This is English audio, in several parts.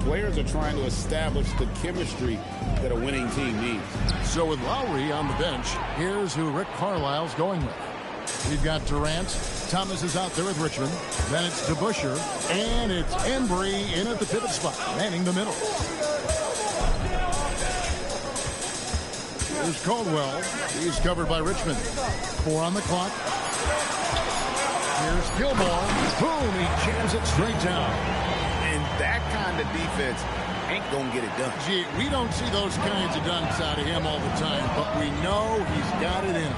Players are trying to establish the chemistry that a winning team needs. So with Lowry on the bench, here's who Rick Carlisle's going with. We've got Durant. Thomas is out there with Richmond. Then it's DeBusschere. And it's Embry in at the pivot spot, manning the middle. Here's Caldwell. He's covered by Richmond. 4 on the clock. Here's Gilmore. Boom, he jams it straight down. And that kind of defense ain't gonna get it done. Gee, we don't see those kinds of dunks out of him all the time, but we know he's got it in him.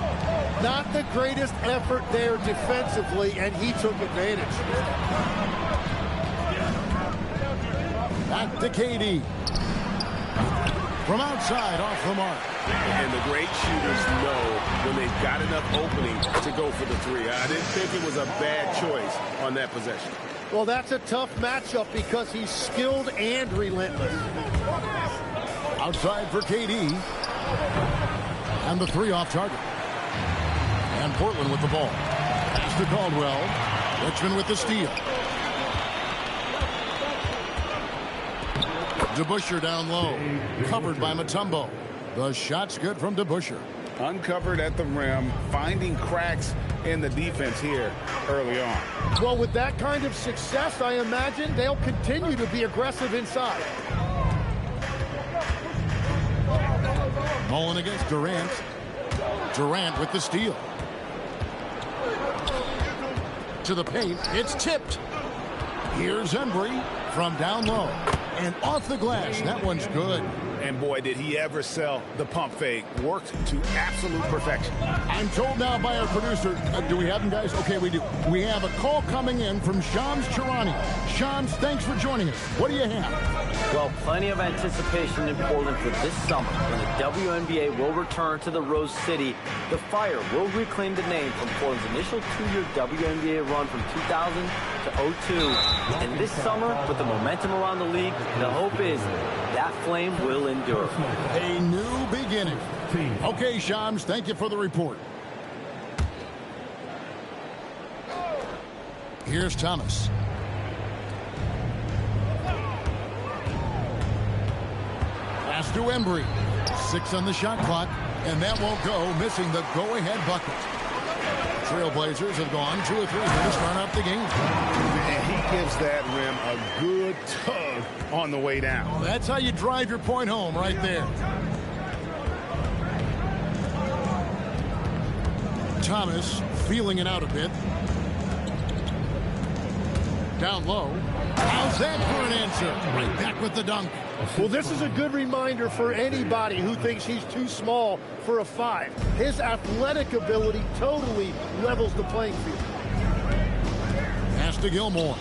Not the greatest effort there defensively, and he took advantage. Back to KD. From outside, off the mark. And the great shooters know when they've got enough opening to go for the three. I didn't think it was a bad choice on that possession. Well, that's a tough matchup because he's skilled and relentless. Outside for KD. And the 3 off target. And Portland with the ball. Pass to Caldwell. Richmond with the steal. DeBusschere down low. Covered by Mutombo. The shot's good from DeBusschere. Uncovered at the rim, finding cracks in the defense here early on. Well, with that kind of success, I imagine they'll continue to be aggressive inside. Mullen against Durant. Durant with the steal. To the paint. It's tipped. Here's Embry from down low. And off the glass. That one's good. And boy, did he ever sell the pump fake. Worked to absolute perfection. I'm told now by our producer, do we have him, guys? Okay, we do. We have a call coming in from Shams Charania. Shams, thanks for joining us. What do you have? Well, plenty of anticipation in Portland for this summer when the WNBA will return to the Rose City. The Fire will reclaim the name from Portland's initial 2-year WNBA run from 2000 to 02. And this summer, with the momentum around the league, the hope is that flame will endure. A new beginning. Okay, Shams, thank you for the report. Here's Thomas. Pass to Embry. 6 on the shot clock, and that won't go, missing the go-ahead bucket. Trailblazers have gone 2 or 3 minutes to run up the game. And he gives that rim a good tug on the way down. Well, that's how you drive your point home right there. Thomas feeling it out a bit. Down low. How's that for an answer? Right back with the dunk. Well, this is a good reminder for anybody who thinks he's too small for a 5. His athletic ability totally levels the playing field. Pass to Gilmore.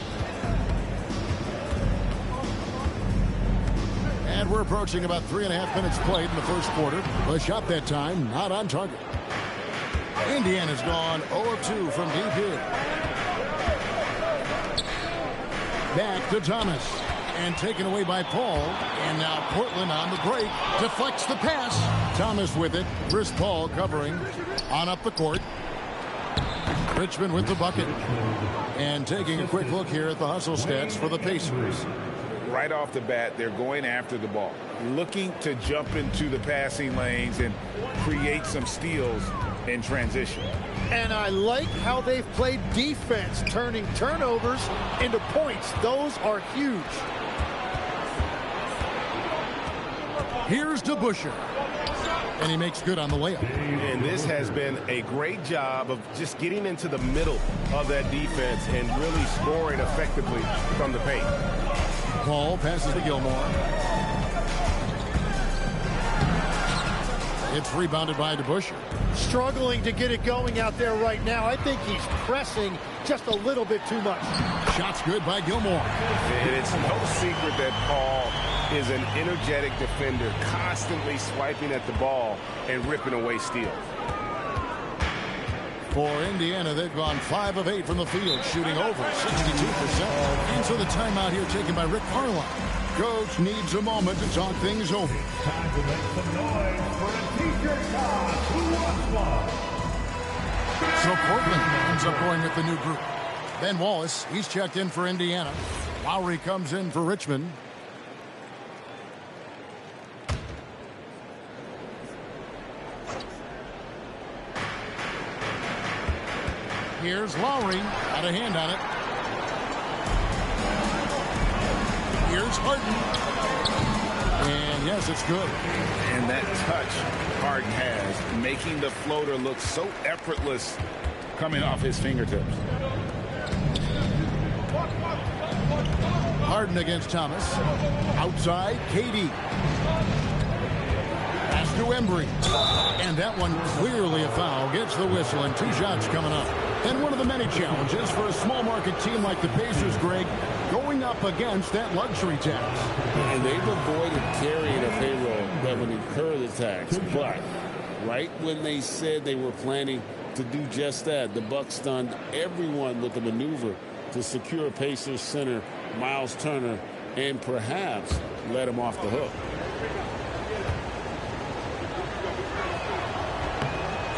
And we're approaching about 3.5 minutes played in the first quarter. The shot that time not on target. Indiana's gone 0 of 2 from deep here. Back to Thomas. And taken away by Paul. And now Portland on the break. Deflects the pass. Thomas with it. Chris Paul covering. On up the court. Richmond with the bucket. And taking a quick look here at the hustle stats for the Pacers. Right off the bat, they're going after the ball. Looking to jump into the passing lanes and create some steals in transition. And I like how they've played defense, turning turnovers into points. Those are huge. Here's DeBusschere. And he makes good on the layup. And this has been a great job of just getting into the middle of that defense and really scoring effectively from the paint. Paul passes to Gilmore. It's rebounded by DeBusschere. Struggling to get it going out there right now. I think he's pressing just a little bit too much. Shot's good by Gilmore. And it's no secret that Paul is an energetic defender, constantly swiping at the ball and ripping away steals. For Indiana, they've gone 5 of 8 from the field, shooting over 62%. And so the timeout here taken by Rick Carlisle. Coach needs a moment to talk things over. Time to make some noise for the T-shirt toss. Who wants one? So Portland ends up going with the new group. Ben Wallace, he's checked in for Indiana. Lowry comes in for Richmond. Here's Lowry. Got a hand on it. Here's Harden. And yes, it's good. And that touch Harden has, making the floater look so effortless coming off his fingertips. Harden against Thomas. Outside, KD. Pass to Embry. And that one clearly a foul. Gets the whistle and 2 shots coming up. And one of the many challenges for a small market team like the Pacers, Greg, going up against that luxury tax. And they've avoided carrying a payroll that would incur the tax. But right when they said they were planning to do just that, the Bucks stunned everyone with the maneuver to secure Pacers center Miles Turner and perhaps let him off the hook.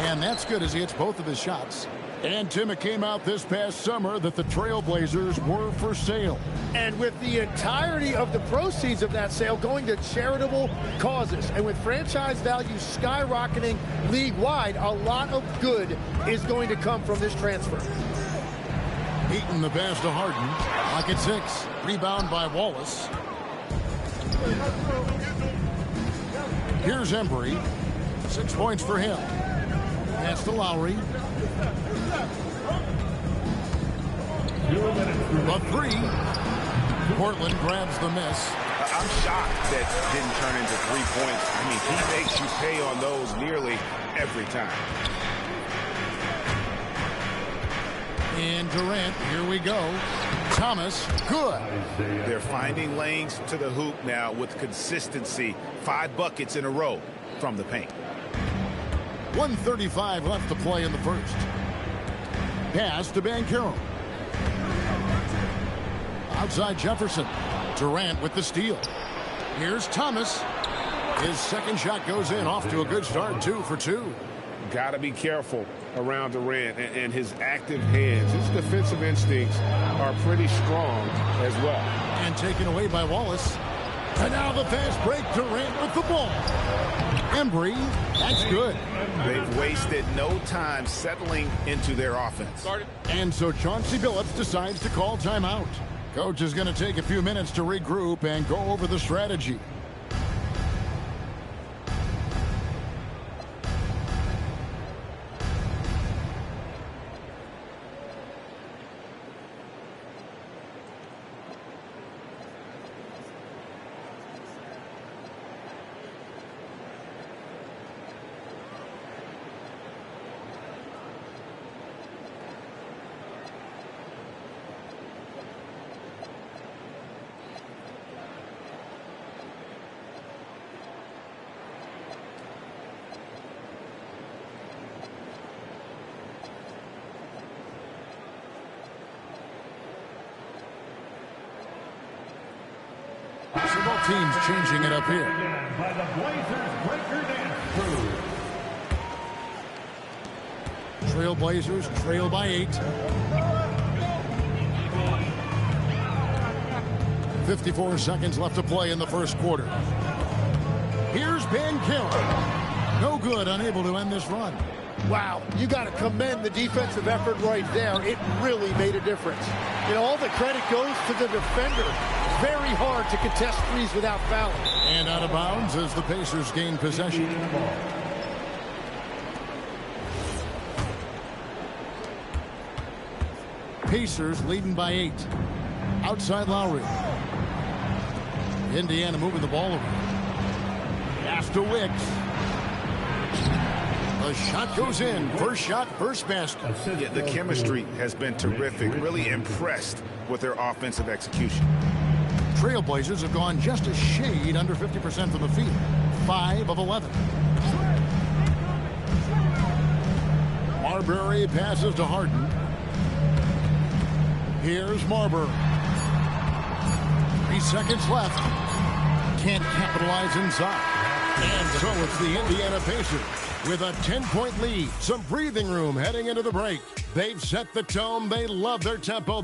And that's good as he hits both of his shots. And, Tim, it came out this past summer that the Trailblazers were for sale. And with the entirety of the proceeds of that sale going to charitable causes, and with franchise value skyrocketing league-wide, a lot of good is going to come from this transfer. Beating the pass to Harden. Lock at 6. Rebound by Wallace. Here's Embry. 6 points for him. Pass to Lowry. A 3. Portland grabs the miss. I'm shocked that didn't turn into 3 points. I mean, he makes you pay on those nearly every time. And Durant, here we go. Thomas, good. They're finding lanes to the hoop now with consistency. 5 buckets in a row from the paint. 1:35 left to play in the first. Pass to Banchero. Outside Jefferson. Durant with the steal. Here's Thomas. His second shot goes in. Off to a good start. 2 for 2. Got to be careful around Durant and his active hands. His defensive instincts are pretty strong as well. And taken away by Wallace. And now the fast break. Durant with the ball. Embry, that's good. They've wasted no time settling into their offense. And so Chauncey Billups decides to call timeout. Coach is going to take a few minutes to regroup and go over the strategy. Both teams changing it up here. By the Blazers Breaker Dance Crew. Trailblazers trail by 8. 54 seconds left to play in the first quarter. Here's Banchero. No good, unable to end this run. Wow, you got to commend the defensive effort right there. It really made a difference. And all the credit goes to the defender. Very hard to contest threes without fouling. And out of bounds as the Pacers gain possession. Pacers leading by 8. Outside Lowry. Indiana moving the ball over. Pass to Wicks. The shot goes in. First shot, first basket. Yeah, the chemistry has been terrific. Really impressed with their offensive execution. Trailblazers have gone just a shade under 50% from the field. 5 of 11. Marbury passes to Harden. Here's Marbury. 3 seconds left. Can't capitalize inside. And so it's the Indiana Pacers with a 10-point lead. Some breathing room heading into the break. They've set the tone. They love their tempo.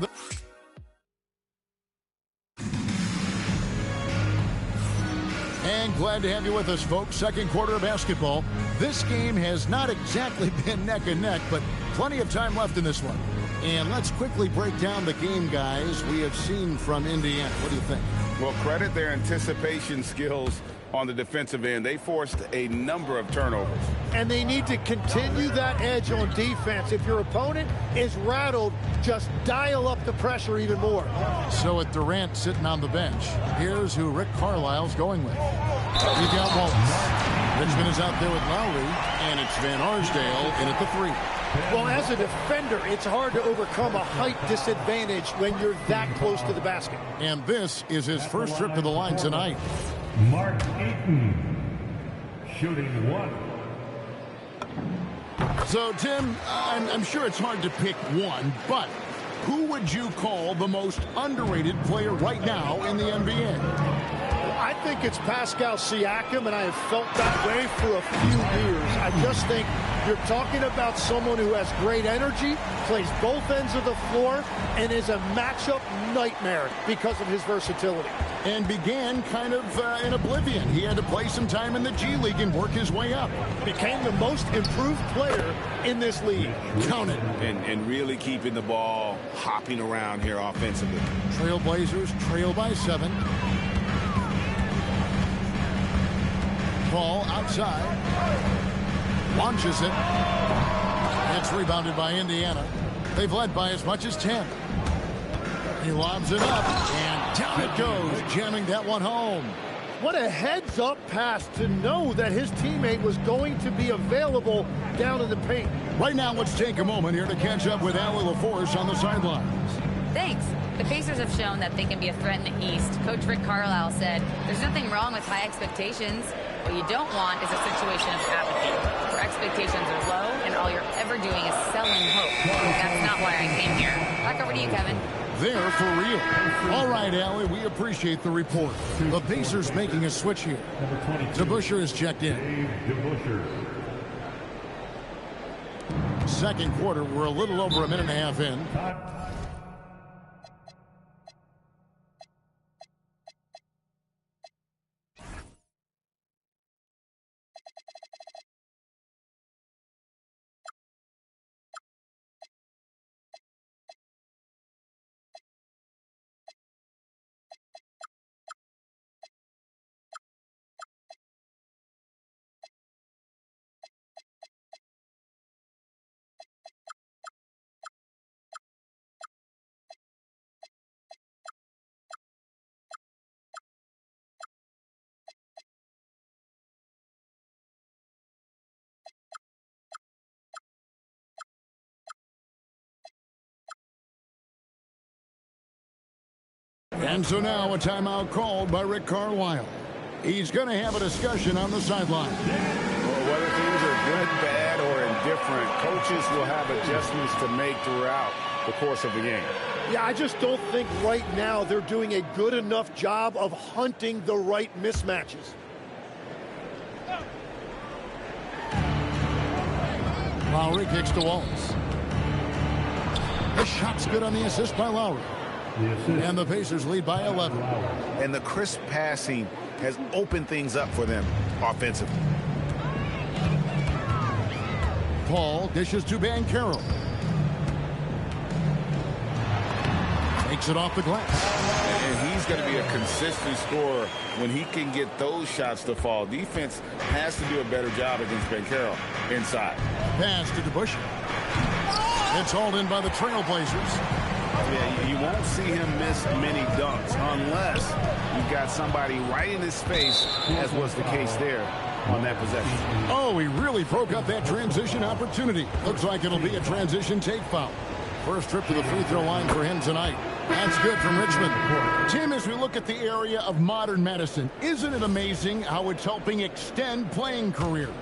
And glad to have you with us, folks. Second quarter of basketball. This game has not exactly been neck and neck, but plenty of time left in this one. And let's quickly break down the game, guys, we have seen from Indiana. What do you think? Well, credit their anticipation skills on the defensive end. They forced a number of turnovers. And they need to continue that edge on defense. If your opponent is rattled, just dial up the pressure even more. So with Durant sitting on the bench, here's who Rick Carlisle's going with. You got Wallace. Richmond is out there with Lowry, and it's Van Arsdale in at the 3. Well, as a defender, it's hard to overcome a height disadvantage when you're that close to the basket. And this is his first trip to the line tonight. Mark Eaton, shooting 1. So, Tim, I'm sure it's hard to pick one, but who would you call the most underrated player right now in the NBA? I think it's Pascal Siakam, and I have felt that way for a few years. I just think you're talking about someone who has great energy, plays both ends of the floor, and is a matchup nightmare because of his versatility. And began kind of in oblivion. He had to play some time in the G League and work his way up. Became the most improved player in this league. Count it. And really keeping the ball hopping around here offensively. Trailblazers trail by 7. Ball outside. Launches it. It's rebounded by Indiana. They've led by as much as 10. He lobs it up, and down it goes, jamming that one home. What a heads-up pass to know that his teammate was going to be available down in the paint. Right now, let's take a moment here to catch up with Allie LaForce on the sidelines. Thanks. The Pacers have shown that they can be a threat in the East. Coach Rick Carlisle said, there's nothing wrong with high expectations. What you don't want is a situation of apathy, where expectations are low and all you're ever doing is selling hope. That's not why I came here. Back over to you, Kevin. There for real. All right, Allie, we appreciate the report. The Pacers making a switch here. DeBusschere is checked in. Second quarter, we're a little over a minute and a half in. And so now a timeout called by Rick Carlisle. He's going to have a discussion on the sideline. Well, whether things are good, bad, or indifferent, coaches will have adjustments to make throughout the course of the game. Yeah, I just don't think right now they're doing a good enough job of hunting the right mismatches. Lowry kicks to Wallace. The shot's good on the assist by Lowry. And the Pacers lead by 11. And the crisp passing has opened things up for them offensively. Paul dishes to Banchero. Takes it off the glass. And he's going to be a consistent scorer when he can get those shots to fall. Defense has to do a better job against Banchero inside. Pass to DeBusschere. It's hauled in by the Trailblazers. Yeah, you won't see him miss many dunks unless you've got somebody right in his face, as was the case there on that possession. Oh, he really broke up that transition opportunity. Looks like it'll be a transition take foul. First trip to the free throw line for him tonight. That's good from Richmond. Tim, as we look at the area of modern medicine, isn't it amazing how it's helping extend playing careers?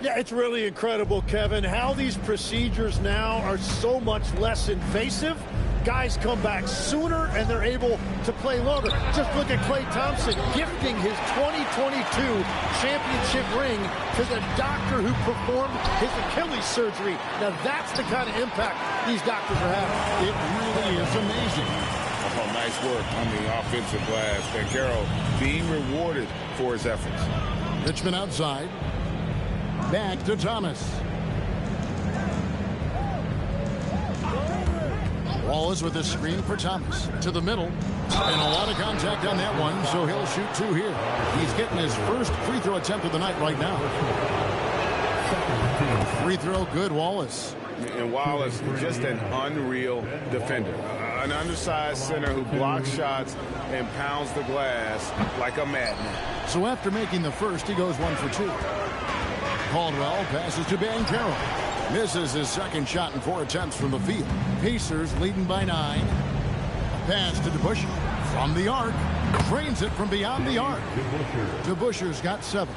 Yeah, it's really incredible, Kevin, how these procedures now are so much less invasive. Guys come back sooner, and they're able to play longer. Just look at Klay Thompson gifting his 2022 championship ring to the doctor who performed his Achilles surgery. Now, that's the kind of impact these doctors are having. It really is amazing. Oh, nice work on the offensive glass. Banchero being rewarded for his efforts. Richmond outside. Back to Thomas. Wallace with a screen for Thomas. To the middle. And a lot of contact on that one, so he'll shoot 2 here. He's getting his first free throw attempt of the night right now. Free throw good, Wallace. And Wallace, just an unreal defender. An undersized center who blocks shots and pounds the glass like a madman. So after making the first, he goes 1 for 2. Caldwell passes to Banchero. Misses his second shot in 4 attempts from the field. Pacers leading by 9. A pass to DeBusschere from the arc. Drains it from beyond the arc. DeBusschere's got 7.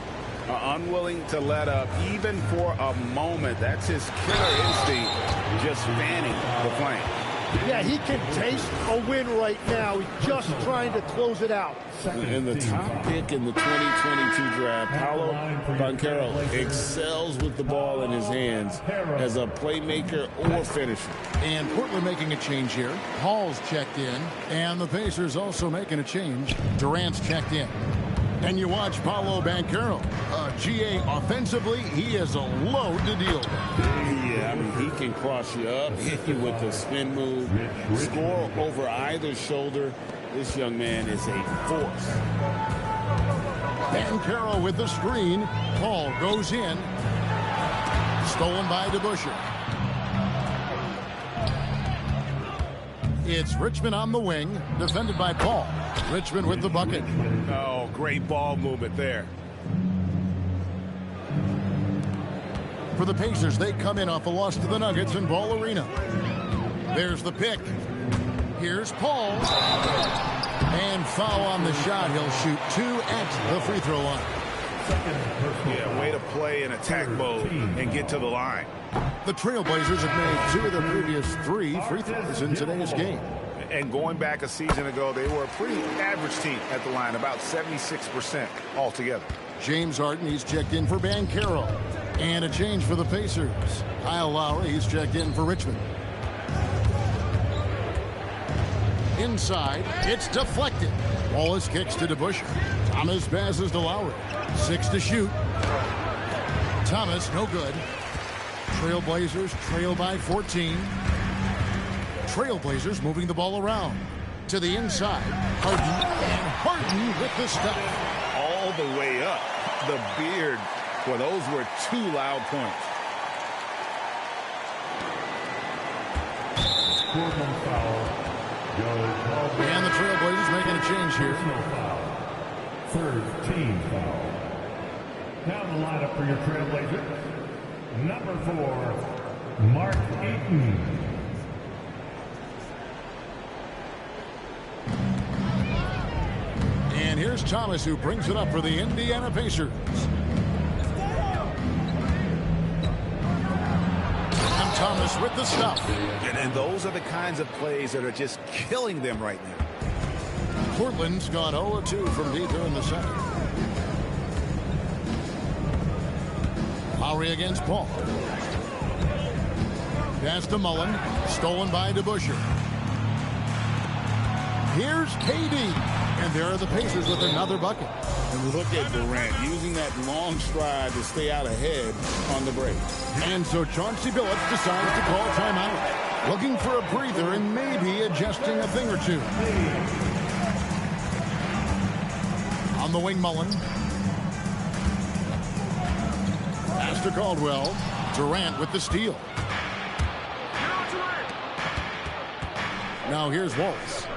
Unwilling to let up even for a moment. That's his killer instinct, just fanning the flame. Yeah, he can taste a win right now. He's just trying to close it out. And the top pick in the 2022 draft, Paolo Banchero, excels with the ball in his hands as a playmaker or finisher. And Portland making a change here. Paul's checked in, and the Pacers also making a change. Durant's checked in. And you watch Paolo Banchero. GA offensively, he is a load to deal with. Yeah, I mean, he can cross you up, hit you with the spin move, score over either shoulder. This young man is a force. Banchero with the screen. Paul goes in. Stolen by DeBusschere. It's Richmond on the wing, defended by Paul. Richmond with the bucket. Oh, great ball movement there. For the Pacers, they come in off a loss to the Nuggets in Ball Arena. There's the pick. Here's Paul. And foul on the shot. He'll shoot 2 at the free throw line. Yeah, way to play in attack mode and get to the line. The Trailblazers have made 2 of their previous 3 free throws in today's game. And going back a season ago, they were a pretty average team at the line, about 76% altogether. James Harden, he's checked in for Banchero. And a change for the Pacers. Kyle Lowry, he's checked in for Richmond. Inside, it's deflected. Wallace kicks to DeBusschere. Thomas passes to Lowry. 6 to shoot. Thomas, no good. Trailblazers trail by 14. Trailblazers moving the ball around. To the inside. Harden. And Harden with the step. All the way up. The beard. Well, those were 2 loud points. And the Trailblazers making a change here. Third team foul. Now the lineup for your Trailblazers. Number 4, Mark Eaton. And here's Thomas, who brings it up for the Indiana Pacers. And Thomas with the stuff. And those are the kinds of plays that are just killing them right now. Portland's gone 0-2 from deep here in the second. Lowry against Paul. Pass to Mullen. Stolen by DeBusschere. Here's KD. And there are the Pacers with another bucket. And look at Durant using that long stride to stay out ahead on the break. And so Chauncey Billups decides to call timeout. Looking for a breather and maybe adjusting a thing or 2. On the wing, Mullen. Pass to Caldwell. Durant with the steal. Now here's Wallace.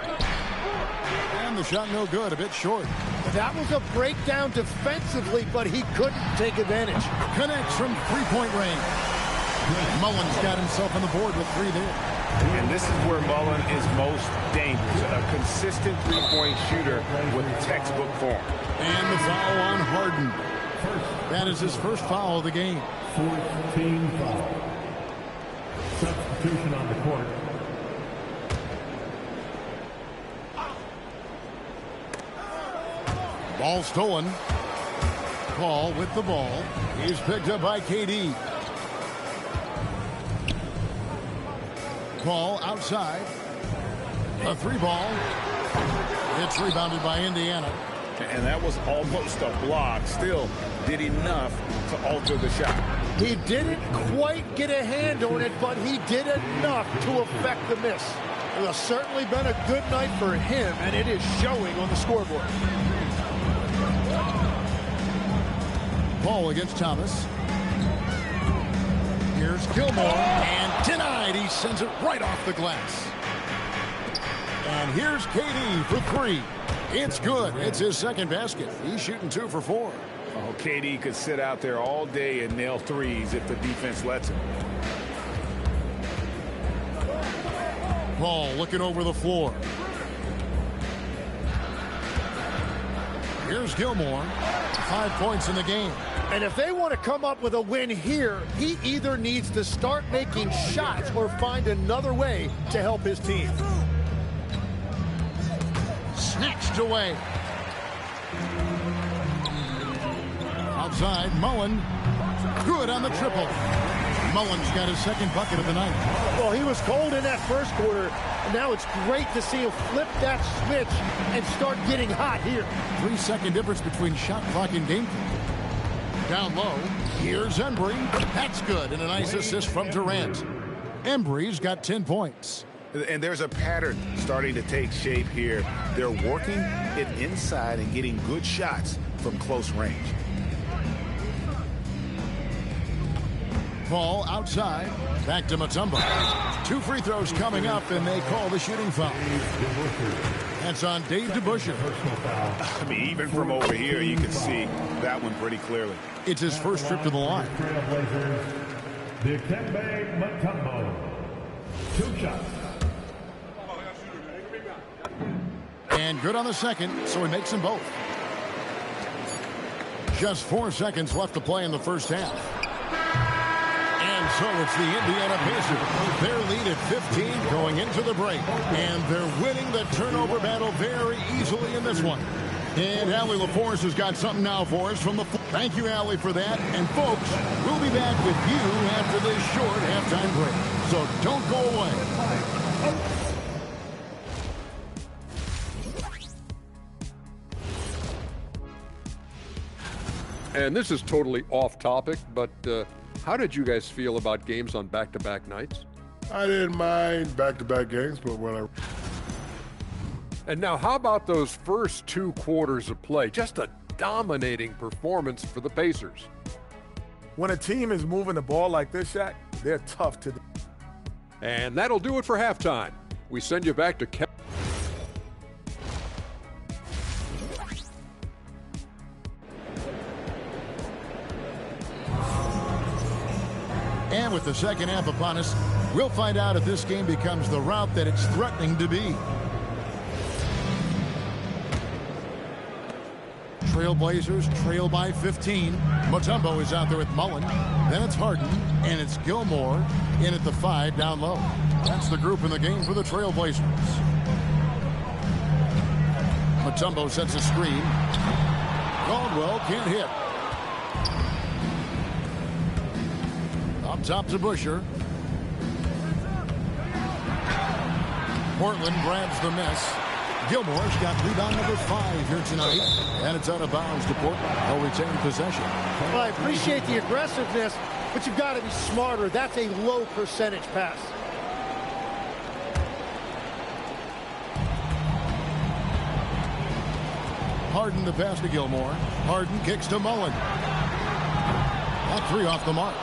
And the shot no good, a bit short. That was a breakdown defensively, but he couldn't take advantage. Connects from 3-point range. Mullen's got himself on the board with 3 there. And this is where Mullen is most dangerous. A consistent 3-point shooter with textbook form. And the foul on Harden. That is his first foul of the game. Fourth team foul. Substitution on the court. Ball stolen. Paul with the ball. He's picked up by KD. Paul outside. A 3 ball. It's rebounded by Indiana. And that was almost a block. Still did enough to alter the shot. He didn't quite get a hand on it, but he did enough to affect the miss. Well, certainly been a good night for him, and it is showing on the scoreboard. Ball against Thomas. Here's Gilmore, and denied. He sends it right off the glass. And here's KD for three. It's good. It's his second basket. He's shooting 2 for 4. Oh, KD could sit out there all day and nail threes if the defense lets him. Paul looking over the floor. Here's Gilmore. 5 points in the game. And if they want to come up with a win here, he either needs to start making shots or find another way to help his team. Snatched away. Outside, Mullen. Good on the triple. Mullen's got his second bucket of the night. Well, he was cold in that first quarter, and now it's great to see him flip that switch and start getting hot here. 3-second difference between shot clock and game clock. Down low, here's Embry. That's good, and a nice assist from Durant. Embry's got 10 points. And there's a pattern starting to take shape here. They're working it inside and getting good shots from close range. Paul outside. Back to Mutombo. 2 free throws coming up, and they call the shooting foul. That's on Dave DeBusschere. I mean, even from over here, you can see that one pretty clearly. It's his first trip to the line. Dikembe Mutombo. 2 shots. And good on the second, so he makes them both. Just 4 seconds left to play in the first half. And so it's the Indiana Pacers. Their lead at 15 going into the break. And they're winning the turnover battle very easily in this one. And Allie LaForce has got something now for us from the floor. Thank you, Allie, for that. And folks, we'll be back with you after this short halftime break. So don't go away. And this is totally off topic, but how did you guys feel about games on back-to-back nights? I didn't mind back-to-back games, but And now, how about those first 2 quarters of play? Just a dominating performance for the Pacers. when a team is moving the ball like this, Shaq, they're tough to do. And that'll do it for halftime. We send you back to Kevin. And with the second half upon us, we'll find out if this game becomes the route that it's threatening to be. Trailblazers trail by 15. Mutombo is out there with Mullen. Then it's Harden, and it's Gilmore in at the 5 down low. That's the group in the game for the Trailblazers. Mutombo sets a screen. Caldwell can't hit. Up top to Busher. Portland grabs the miss. Gilmore's got rebound number 5 here tonight. And it's out of bounds to Portland. They'll retain possession. Well, I appreciate the aggressiveness, but you've got to be smarter. That's a low percentage pass. Harden the pass to Gilmore. Harden kicks to Mullen. That 3 off the mark.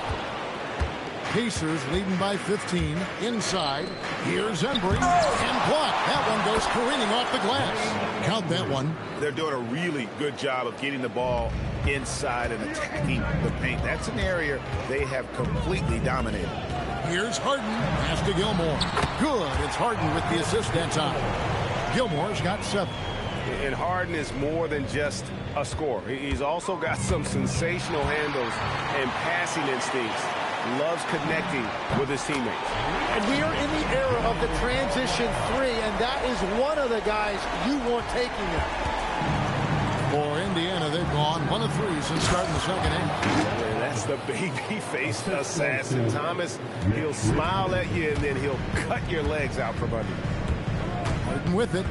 Pacers leading by 15. Inside. Here's Embry. And blocked. That one goes careening off the glass. Count that one. They're doing a really good job of getting the ball inside and attacking the paint. That's an area they have completely dominated. Here's Harden. Pass to Gilmore. Good. It's Harden with the assist that time. Gilmore's got 7. And Harden is more than just a scorer. He's also got some sensational handles and passing instincts. Loves connecting with his teammates. And we are in the era of the transition 3, and that is one of the guys you want taking it. For Indiana, they've gone 1 of 3 since starting the second half. And that's the baby-faced assassin. Thomas, he'll smile at you, and then he'll cut your legs out from under you. Harden with it.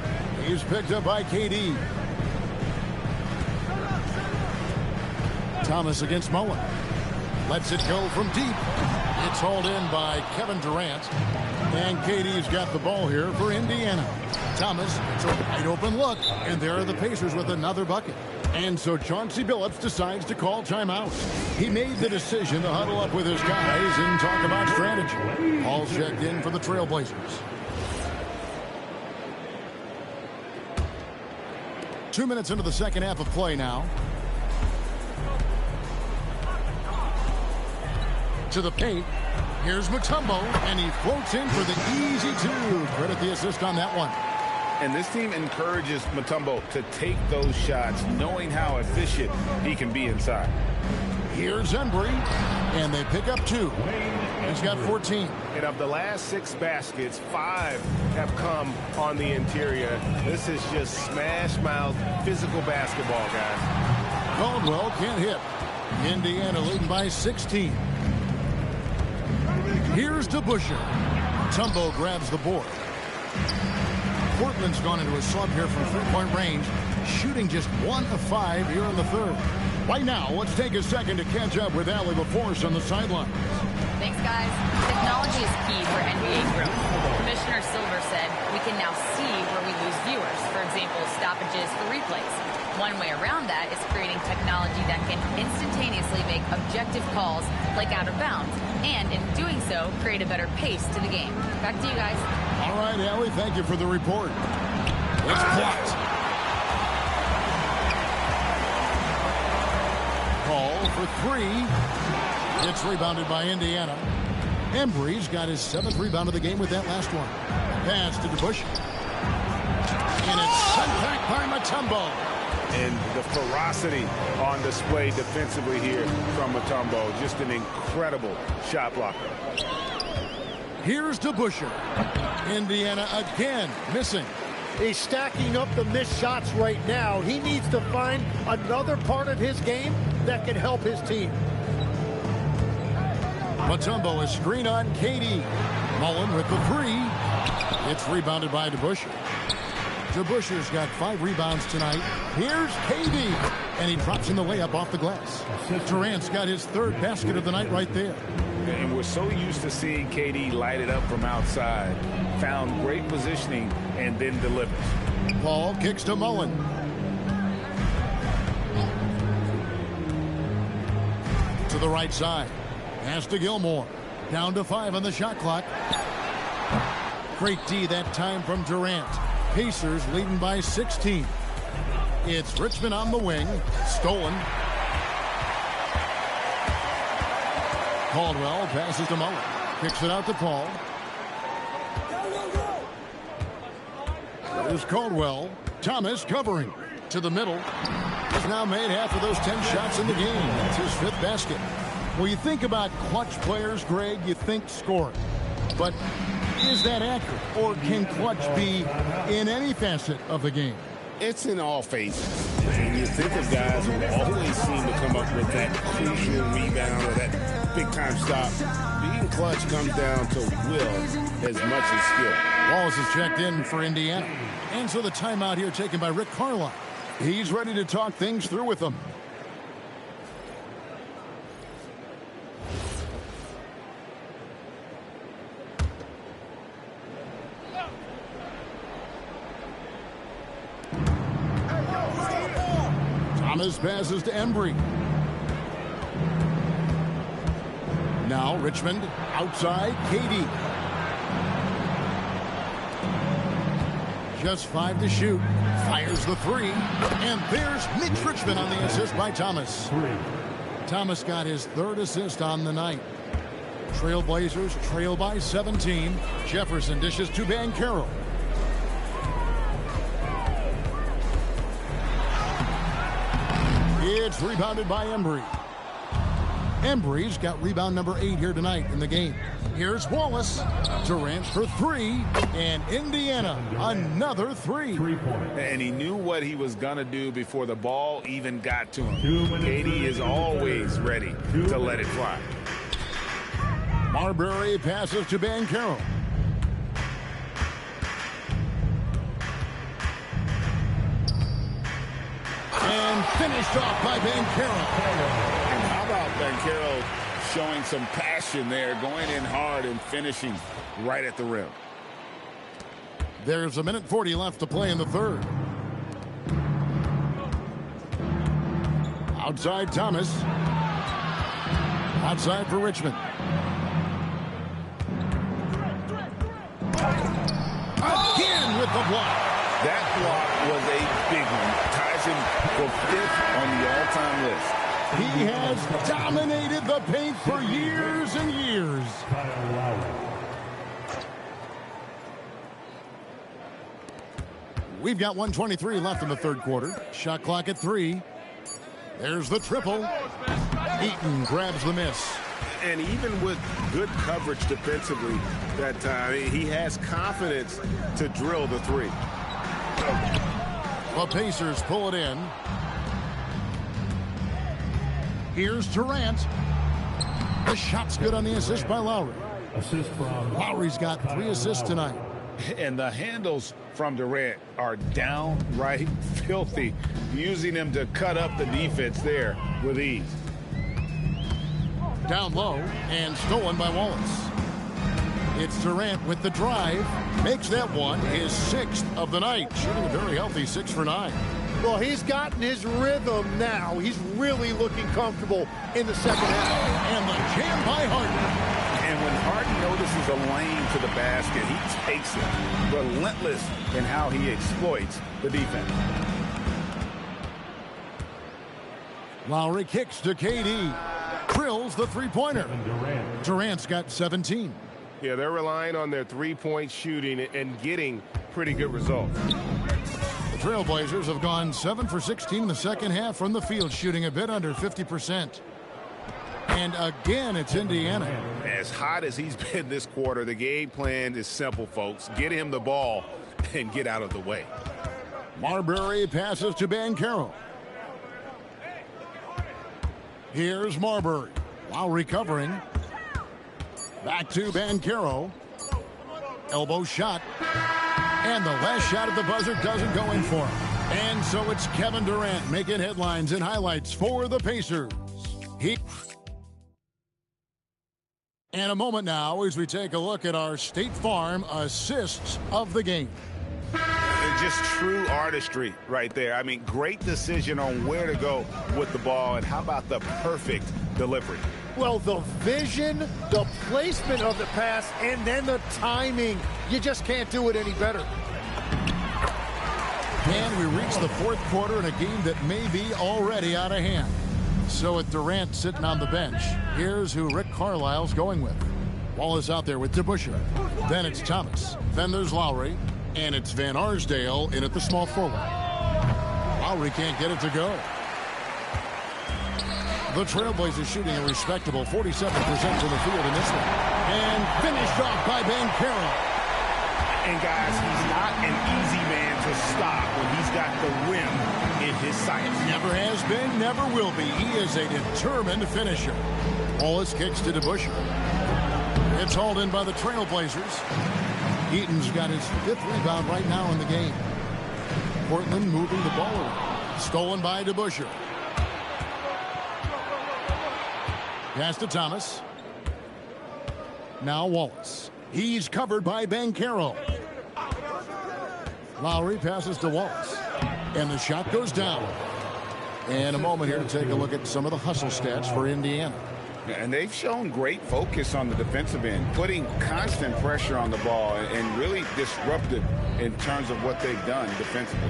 He's picked up by KD. Thomas against Mullen. Lets it go from deep. It's hauled in by Kevin Durant. And KD's got the ball here for Indiana. Thomas, it's a wide open look. And there are the Pacers with another bucket. And so Chauncey Billups decides to call timeout. He made the decision to huddle up with his guys and talk about strategy. Paul's checked in for the Trailblazers. 2 minutes into the second half of play now. To the paint. Here's Mutombo, and he floats in for the easy two. Credit the assist on that one. And this team encourages Mutombo to take those shots, knowing how efficient he can be inside. Here's Embry, and they pick up 2. He's got 14. And of the last 6 baskets, 5 have come on the interior. This is just smash-mouth physical basketball, guys. Caldwell can't hit. Indiana leading by 16. Here's DeBusschere. Mutombo grabs the board. Portland's gone into a slump here from three-point range, shooting just 1 of 5 here in the third. Right now, let's take a second to catch up with Allie LaForce on the sideline. Thanks, guys. Technology is key for NBA growth. Commissioner Silver said, we can now see where we lose viewers. For example, stoppages for replays. One way around that is creating technology that can instantaneously make objective calls like out of bounds, and in doing so, create a better pace to the game. Back to you guys. All right, Allie, thank you for the report. It's blocked. Call for 3. It's rebounded by Indiana. Embry's got his 7th rebound of the game with that last one. Pass to DeBusschere. And it's sent back by Mutombo. And the ferocity on display defensively here from Mutombo. Just an incredible shot blocker. Here's DeBusschere. Indiana again missing. He's stacking up the missed shots right now. He needs to find another part of his game that can help his team. Mutombo is screen on KD. Mullen with the 3. It's rebounded by DeBusschere. DeBusschere's got 5 rebounds tonight. Here's KD. And he drops in the layup off the glass. Durant's got his 3rd basket of the night right there. And we're so used to seeing KD light it up from outside. Found great positioning and then delivers. Paul kicks to Mullen. To the right side. Pass to Gilmore. Down to 5 on the shot clock. Great D that time from Durant. Pacers leading by 16. It's Richmond on the wing. Stolen. Caldwell passes to Mullen. Kicks it out to Paul. There's Caldwell. Thomas covering. To the middle. He's now made half of those 10 shots in the game. That's his 5th basket. When you think about clutch players, Greg, you think scoring. But is that accurate? Or can clutch be in any facet of the game? It's in all phases. And you think of guys who always seem to come up with that crucial rebound or that big-time stop. Being clutch comes down to will as much as skill. Wallace is checked in for Indiana. And so the timeout here taken by Rick Carlisle. He's ready to talk things through with them. Thomas passes to Embry. Now Richmond outside. KD. Just 5 to shoot. Fires the 3. And there's Mitch Richmond on the assist by Thomas. Thomas got his 3rd assist on the night. Trailblazers trail by 17. Jefferson dishes to Banchero. It's rebounded by Embry. Embry's got rebound number 8 here tonight in the game. Here's Wallace. Durant for 3. And Indiana, another 3. And he knew what he was going to do before the ball even got to him. KD is always ready to let it fly. Marbury passes to Banchero. And finished off by Banchero. And how about Banchero showing some passion there, going in hard and finishing right at the rim. There's 1:40 left to play in the third. Outside Thomas. Outside for Richmond. Again with the block. That block was a big one. Ties him for 5th on the all-time list. He has dominated the paint for years and years. We've got 1:23 left in the third quarter. Shot clock at 3. There's the triple. Eaton grabs the miss. And even with good coverage defensively that time, he has confidence to drill the 3. The Pacers pull it in. Here's Durant. The shot's good on the assist by Lowry. Assist from Lowry's got 3 assists tonight. And the handles from Durant are downright filthy, using them to cut up the defense there with ease. Down low and stolen by Wallace. It's Durant with the drive. Makes that one his 6th of the night. Shooting a very healthy 6 for 9. Well, he's gotten his rhythm now. He's really looking comfortable in the second half. And the jam by Harden. And when Harden notices a lane to the basket, he takes it. Relentless in how he exploits the defense. Lowry kicks to KD. Drills the three-pointer. Durant's got 17. Yeah, they're relying on their three-point shooting and getting pretty good results. The Trailblazers have gone 7 for 16 in the second half from the field, shooting a bit under 50%. And again, it's Indiana. As hot as he's been this quarter, the game plan is simple, folks. Get him the ball and get out of the way. Marbury passes to Banchero. Here's Marbury. Lowry covering. Back to Banchero. Elbow shot. And the last shot at the buzzer doesn't go in for him. And so it's Kevin Durant making headlines and highlights for the Pacers. And a moment now as we take a look at our State Farm assists of the game. And just true artistry right there. I mean, great decision on where to go with the ball, and how about the perfect delivery? Well, the vision, the placement of the pass, and then the timing. You just can't do it any better. And we reach the fourth quarter in a game that may be already out of hand. So with Durant sitting on the bench, here's who Rick Carlisle's going with. Wallace out there with DeBusschere. Then it's Thomas. Then there's Lowry. And it's Van Arsdale in at the small forward. Lowry can't get it to go. The Trailblazers shooting a respectable 47% from the field in this one. And finished off by Banchero. And guys, he's not an easy man to stop when he's got the rim in his sights. Never has been, never will be. He is a determined finisher. Wallace kicks to DeBusschere. It's hauled in by the Trailblazers. Eaton's got his 5th rebound right now in the game. Portland moving the ball around. Stolen by DeBusschere. Pass to Thomas. Now Wallace. He's covered by Banchero. Lowry passes to Wallace. And the shot goes down. And a moment here to take a look at some of the hustle stats for Indiana. And they've shown great focus on the defensive end, putting constant pressure on the ball and really disruptive in terms of what they've done defensively.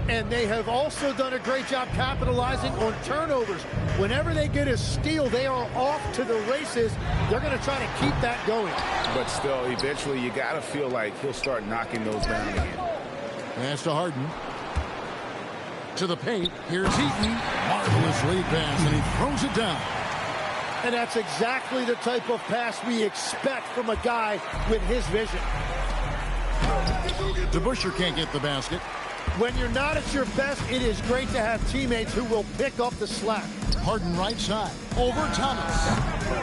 And they have also done a great job capitalizing on turnovers. Whenever they get a steal, they are off to the races. They're going to try to keep that going. But still, eventually, you got to feel like he'll start knocking those down again. Pass to Harden. To the paint. Here's Eaton. Marvelous lead pass, and he throws it down. And that's exactly the type of pass we expect from a guy with his vision. DeBusschere can't get the basket. When you're not at your best, it is great to have teammates who will pick up the slack. Harden right side. Over Thomas.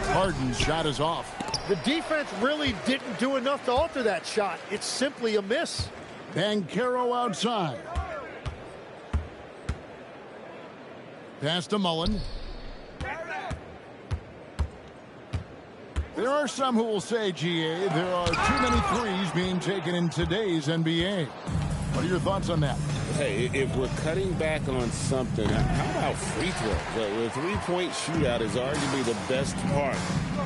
Harden's shot is off. The defense really didn't do enough to alter that shot. It's simply a miss. Banchero outside. Pass to Mullen. There are some who will say, GA, there are too many threes being taken in today's NBA. What are your thoughts on that? Hey, if we're cutting back on something, how about free throws? The three-point shootout is arguably the best part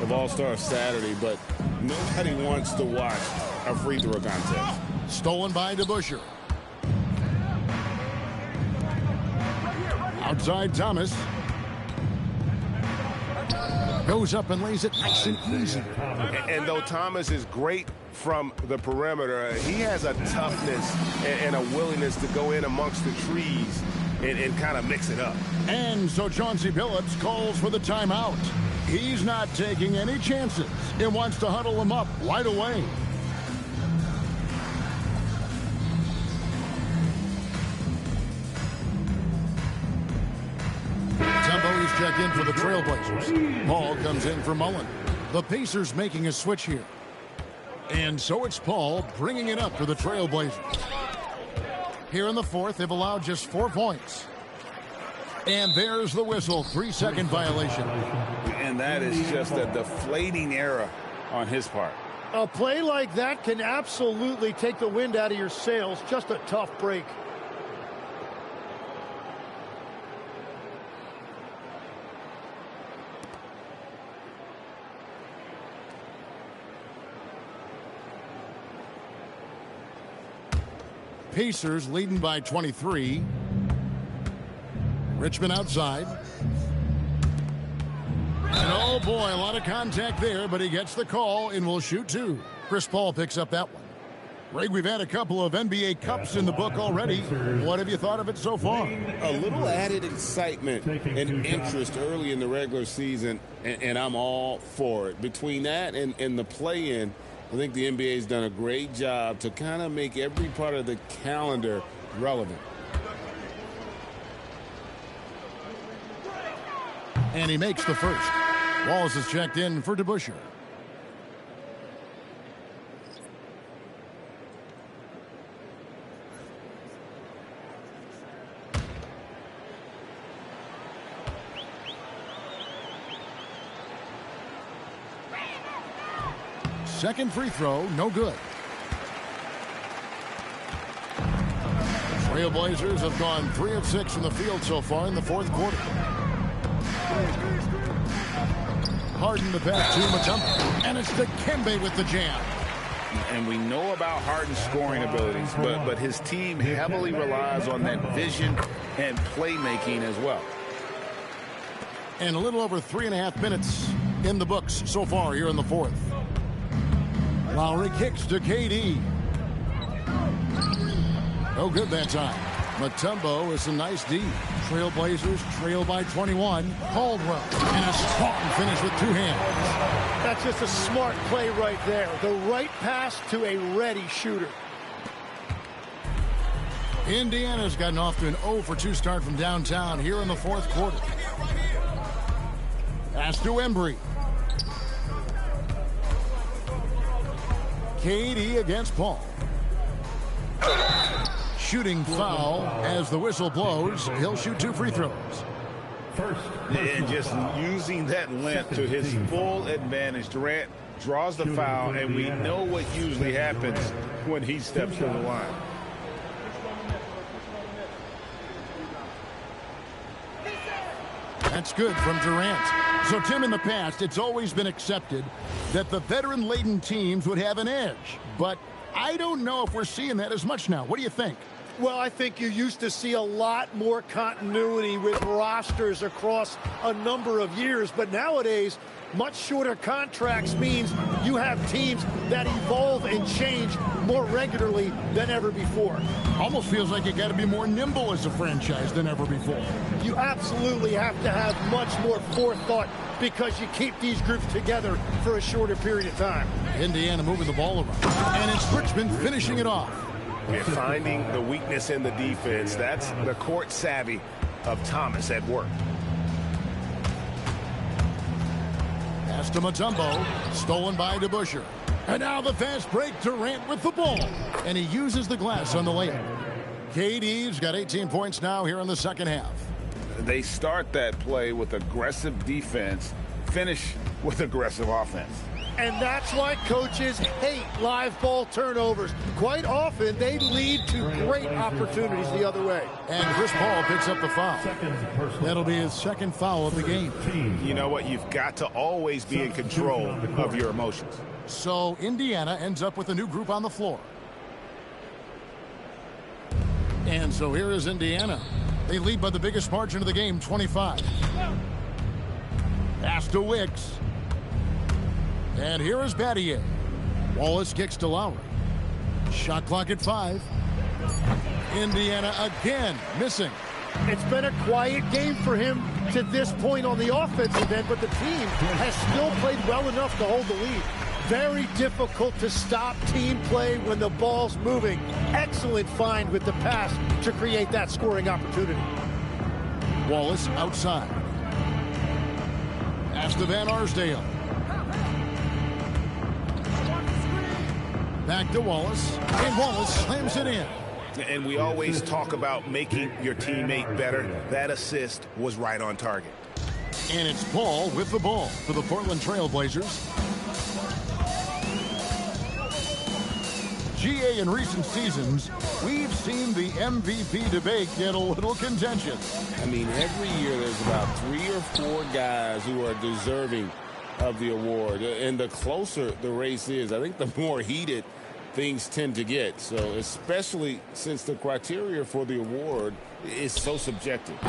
of All-Star Saturday, but nobody wants to watch a free throw contest. Stolen by DeBusschere. Outside Thomas. Goes up and lays it nice and easy. And though Thomas is great from the perimeter, he has a toughness and a willingness to go in amongst the trees and kind of mix it up. And so Chauncey Billups calls for the timeout. He's not taking any chances. He wants to huddle them up right away. Mutombo is checked in for the Trailblazers. Paul comes in for Mullen. The Pacers making a switch here. And so it's Paul bringing it up for the Trailblazers. Here in the fourth, they've allowed just 4 points. And there's the whistle, 3-second violation. And that is just a deflating error on his part. A play like that can absolutely take the wind out of your sails. Just a tough break. Pacers leading by 23. Richmond outside. And oh boy, a lot of contact there, but he gets the call and will shoot 2. Chris Paul picks up that one. Greg, we've had a couple of NBA Cups in the book already. What have you thought of it so far? A little added excitement and interest early in the regular season, and I'm all for it. Between that and the play-in, I think the NBA's done a great job to kind of make every part of the calendar relevant. And he makes the first. Wallace is checked in for DeBusschere. Second free throw, no good. Trailblazers have gone 3 of 6 from the field so far in the fourth quarter. Harden the pass to Mutombo, and it's Dikembe with the jam. And we know about Harden's scoring abilities, but his team heavily relies on that vision and playmaking as well. And a little over 3.5 minutes in the books so far here in the fourth. Lowry kicks to KD. No good that time. Mutombo is a nice D. Trailblazers trail by 21. Caldwell, and a strong finish with 2 hands. That's just a smart play right there. The right pass to a ready shooter. Indiana's gotten off to an 0 for 2 start from downtown here in the fourth quarter. Pass to Embry. KD against Paul. Shooting foul as the whistle blows. He'll shoot 2 free throws. And just using that length to his full advantage. Durant draws the foul, and we know what usually happens when he steps to the line. That's good from Durant. So, Tim, in the past, it's always been accepted that the veteran-laden teams would have an edge. But I don't know if we're seeing that as much now. What do you think? Well, I think you used to see a lot more continuity with rosters across a number of years. But nowadays, much shorter contracts means you have teams that evolve and change more regularly than ever before. Almost feels like you got to be more nimble as a franchise than ever before. You absolutely have to have much more forethought because you keep these groups together for a shorter period of time. Indiana moving the ball around. And it's Richmond finishing it off. And finding the weakness in the defense. That's the court savvy of Thomas at work. Pass to Mutombo, stolen by DeBusschere. And now the fast break, Durant with the ball. And he uses the glass on the layup. KD's got 18 points now here in the second half. They start that play with aggressive defense, finish with aggressive offense. And that's why coaches hate live ball turnovers. Quite often, they lead to great opportunities the other way. And Chris Paul picks up the foul. That'll be his second foul of the game. You know what? You've got to always be in control of your emotions. So Indiana ends up with a new group on the floor. And so here is Indiana. They lead by the biggest margin of the game, 25. Pass to Wicks. And here is Battier. Wallace kicks to Lowry. Shot clock at 5. Indiana again missing. It's been a quiet game for him to this point on the offensive end, but the team has still played well enough to hold the lead. Very difficult to stop team play when the ball's moving. Excellent find with the pass to create that scoring opportunity. Wallace outside. Pass to Van Arsdale. Back to Wallace. And Wallace slams it in. And we always talk about making your teammate better. That assist was right on target. And it's Paul with the ball for the Portland Trail Blazers. GA, in recent seasons, we've seen the MVP debate get a little contentious. I mean, every year there's about 3 or 4 guys who are deserving of the award. And the closer the race is, I think the more heated things tend to get. So especially since the criteria for the award is so subjective.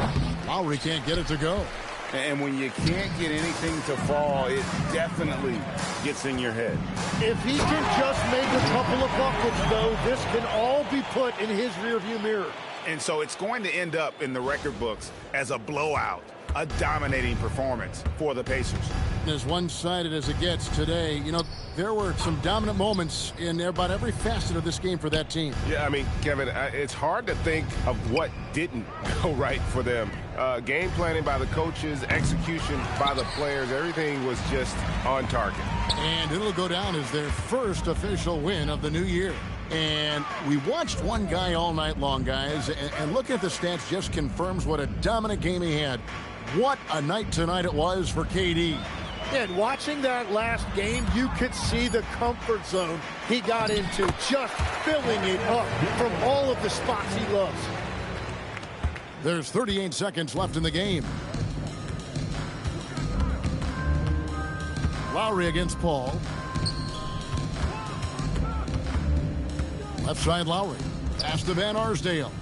Lowry can't get it to go. And when you can't get anything to fall, it definitely gets in your head. If he can just make a couple of buckets, though, this can all be put in his rearview mirror. And so it's going to end up in the record books as a blowout, a dominating performance for the Pacers. As one-sided as it gets today, you know, there were some dominant moments in about every facet of this game for that team. Yeah, I mean, Kevin, it's hard to think of what didn't go right for them. Game planning by the coaches, execution by the players, everything was just on target. And it'll go down as their first official win of the new year. And we watched one guy all night long, guys, and looking at the stats just confirms what a dominant game he had. What a night tonight it was for KD. And watching that last game, you could see the comfort zone he got into, just filling it up from all of the spots he loves. There's 38 seconds left in the game. Lowry against Paul. Left side Lowry. Pass to Van Arsdale.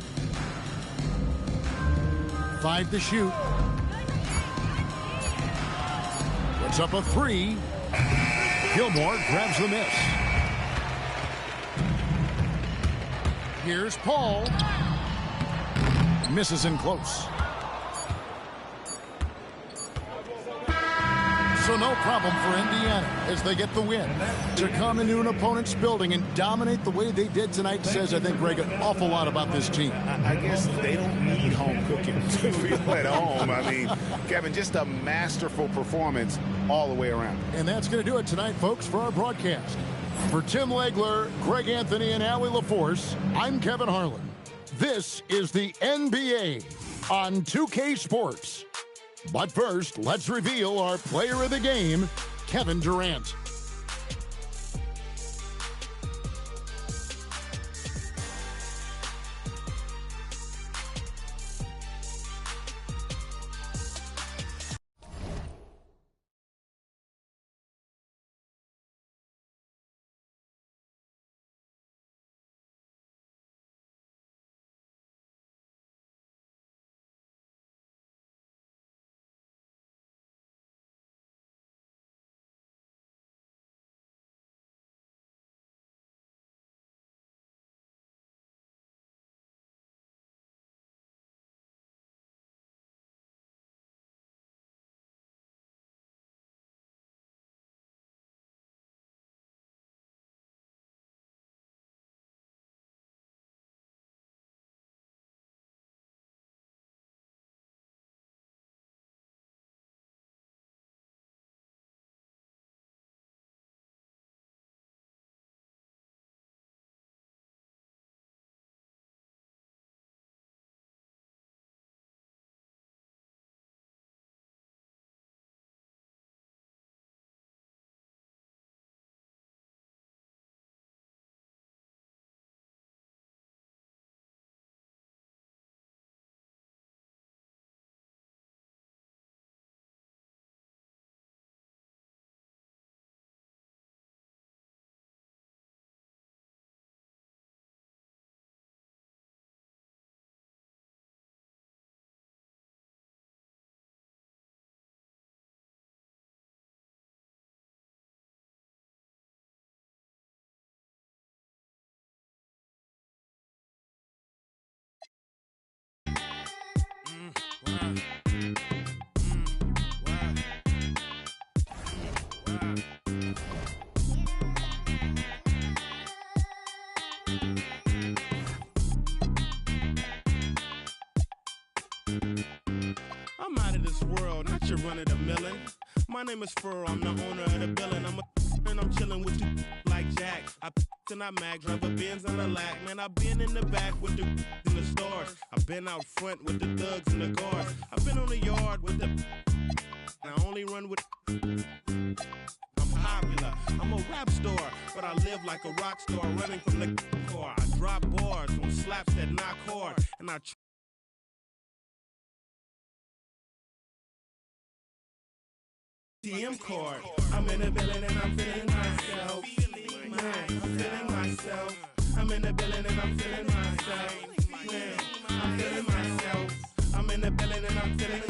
5 to shoot. Puts up a 3. Gilmore grabs the miss. Here's Paul. Misses in close. So no problem for Indiana as they get the win. To come into an opponent's building and dominate the way they did tonight says, I think, Greg, an awful lot about this team. I guess they don't need home cooking to feel at home. I mean, Kevin, just a masterful performance all the way around. And that's going to do it tonight, folks, for our broadcast. For Tim Legler, Greg Anthony, and Allie LaForce, I'm Kevin Harlan. This is the NBA on 2K Sports. But first, let's reveal our player of the game, Kevin Durant. not your run of the millin'. My name is Furrow, I'm the owner of the building. And I'm chillin' with you like Jack. I and I mag, drive a Benz on the lack. Man, I been in the back with the in the stores. I been out front with the thugs and the guards. I been on the yard with the. I only run with. I'm popular. I'm a rap star, but I live like a rock star, running from the car. I drop bars on slaps that knock hard, and I. TM card. I'm in the building and I'm feeling myself. Man, I'm feeling myself. I'm in the building and I'm feeling myself. Man, I'm feeling myself. I'm in the building and I'm feeling myself.